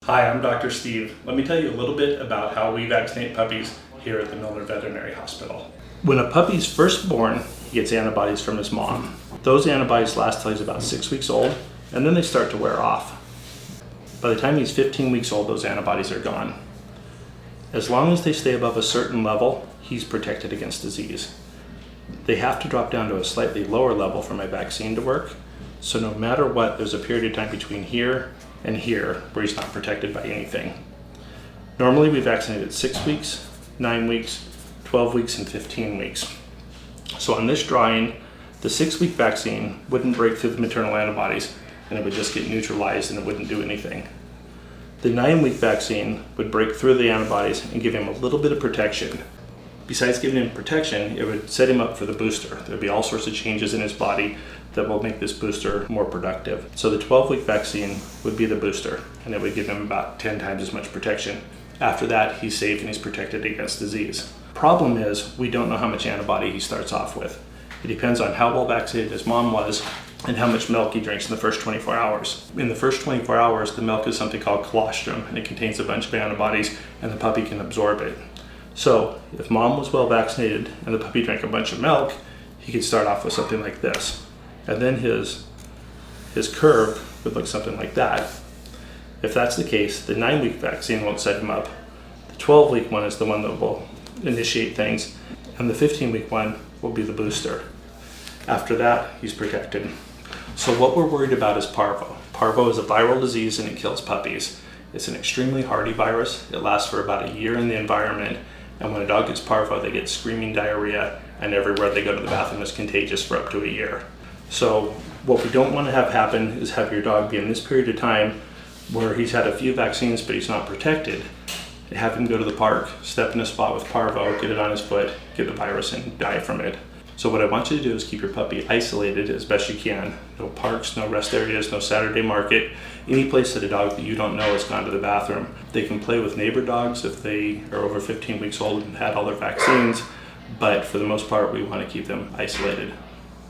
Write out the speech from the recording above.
Hi, I'm Dr. Steve. Let me tell you a little bit about how we vaccinate puppies here at the Milner Veterinary Hospital. When a puppy's first born, he gets antibodies from his mom. Those antibodies last till he's about 6 weeks old, and then they start to wear off. By the time he's 15 weeks old, those antibodies are gone. As long as they stay above a certain level, he's protected against disease. They have to drop down to a slightly lower level for my vaccine to work, so no matter what, there's a period of time between here and here where he's not protected by anything. Normally we vaccinate at 6 weeks, 9 weeks, 12 weeks, and 15 weeks. So on this drawing, the 6-week vaccine wouldn't break through the maternal antibodies and it would just get neutralized and it wouldn't do anything. The 9-week vaccine would break through the antibodies and give him a little bit of protection. Besides giving him protection, it would set him up for the booster. There'd be all sorts of changes in his body that will make this booster more productive. So the 12-week vaccine would be the booster, and it would give him about 10 times as much protection. After that, he's safe and he's protected against disease. Problem is, we don't know how much antibody he starts off with. It depends on how well vaccinated his mom was and how much milk he drinks in the first 24 hours. In the first 24 hours, the milk is something called colostrum, and it contains a bunch of antibodies, and the puppy can absorb it. So if mom was well vaccinated and the puppy drank a bunch of milk, he could start off with something like this. And then his curve would look something like that. If that's the case, the 9-week vaccine won't set him up. The 12-week one is the one that will initiate things, and the 15-week one will be the booster. After that, he's protected. So what we're worried about is parvo. Parvo is a viral disease and it kills puppies. It's an extremely hardy virus. It lasts for about a year in the environment, and when a dog gets parvo, they get screaming diarrhea, and everywhere they go to the bathroom is contagious for up to a year. So what we don't want to have happen is have your dog be in this period of time where he's had a few vaccines but he's not protected. Have him go to the park, step in a spot with parvo, get it on his foot, get the virus and die from it. So what I want you to do is keep your puppy isolated as best you can. No parks, no rest areas, no Saturday market, any place that a dog that you don't know has gone to the bathroom. They can play with neighbor dogs if they are over 15 weeks old and had all their vaccines, but for the most part we want to keep them isolated.